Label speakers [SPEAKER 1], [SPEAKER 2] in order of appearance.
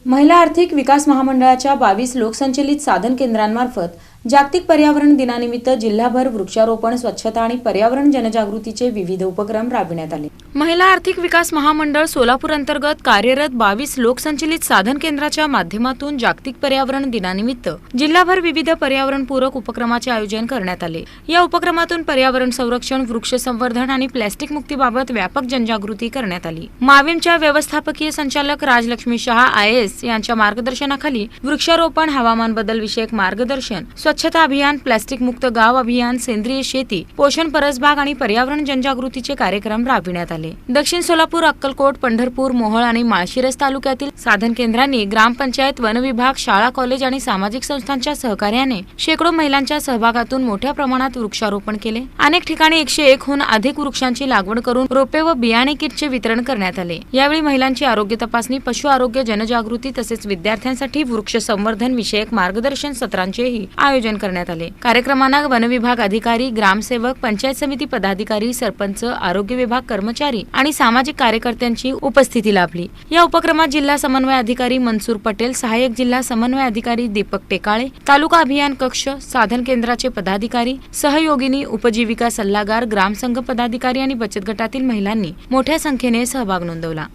[SPEAKER 1] महिला आर्थिक विकास महामंडळाच्या 22 लोकसंचलित साधन केंद्रांमार्फत जागतिक पर्यावरण दिनानिमित्त जिल्हाभर वृक्षारोपण, स्वच्छता आणि पर्यावरण जनजागृतीचे विविध उपक्रम राबविण्यात आले। महिला आर्थिक विकास महामंडळ सोलापूर अंतर्गत कार्यरत 22 लोकसंचलित साधन केंद्राच्या माध्यमातून जागतिक पर्यावरण दिनानिमित्त जिल्हाभर विविध पर्यावरणपूरक उपक्रमाचे आयोजन करण्यात आले। या उपक्रमातून पर्यावरण संरक्षण, वृक्ष संवर्धन आणि प्लास्टिक मुक्तीबाबत व्यापक जनजागृती करण्यात आली। माविमच्या व्यवस्थापकीय संचालक राजलक्ष्मी शहा IAS यांच्या मार्गदर्शनाखाली वृक्षारोपण, हवामान बदल विषयक मार्गदर्शन, स्वच्छता अभियान, प्लास्टिक मुक्त गाव अभियान, सेंद्रिय शेती, पोषण परसबाग आणि पर्यावरण जनजागृतीचे कार्यक्रम राबविण्यात आले। दक्षिण सोलापूर, अक्कलकोट, पंढरपूर, मोहोळ आणि माळशिरस तालुक्यातील साधन केंद्रांनी ग्रामपंचायत, वन विभाग, शाळा, कॉलेज आणि सामाजिक संस्थांच्या सहकार्याने शेकडो महिलांच्या सहभागातून मोठ्या प्रमाणात वृक्षारोपण केले। अनेक ठिकाणी 101 हून अधिक वृक्षांची लागवड करून रोपे व बियाणे किटचे वितरण करण्यात आले। यावेळी महिलांची आरोग्य तपासणी, पशु आरोग्य जनजागृती तसेच विद्यार्थ्यांसाठी वृक्ष संवर्धन विषयक मार्गदर्शन सत्रांचेही आयोजन करण्यात आले। कार्यक्रमांना वन विभाग अधिकारी, ग्रामसेवक, पंचायत समिती पदाधिकारी, सरपंच, आरोग्य विभाग कर्मचारी आणि सामाजिक कार्यकर्त्यांची उपस्थिती लाभली। या उपक्रमात जिल्हा समन्वय अधिकारी मनसूर पटेल, सहाय्यक जिल्हा समन्वय अधिकारी दीपक टेकाळे, तालुका अभियान कक्ष, साधन केंद्राचे पदाधिकारी, सहयोगिनी, उपजीविका सल्लागार, ग्रामसंघ पदाधिकारी आणि बचत गटातील महिलांनी मोठ्या संख्येने सहभाग नोंदवला।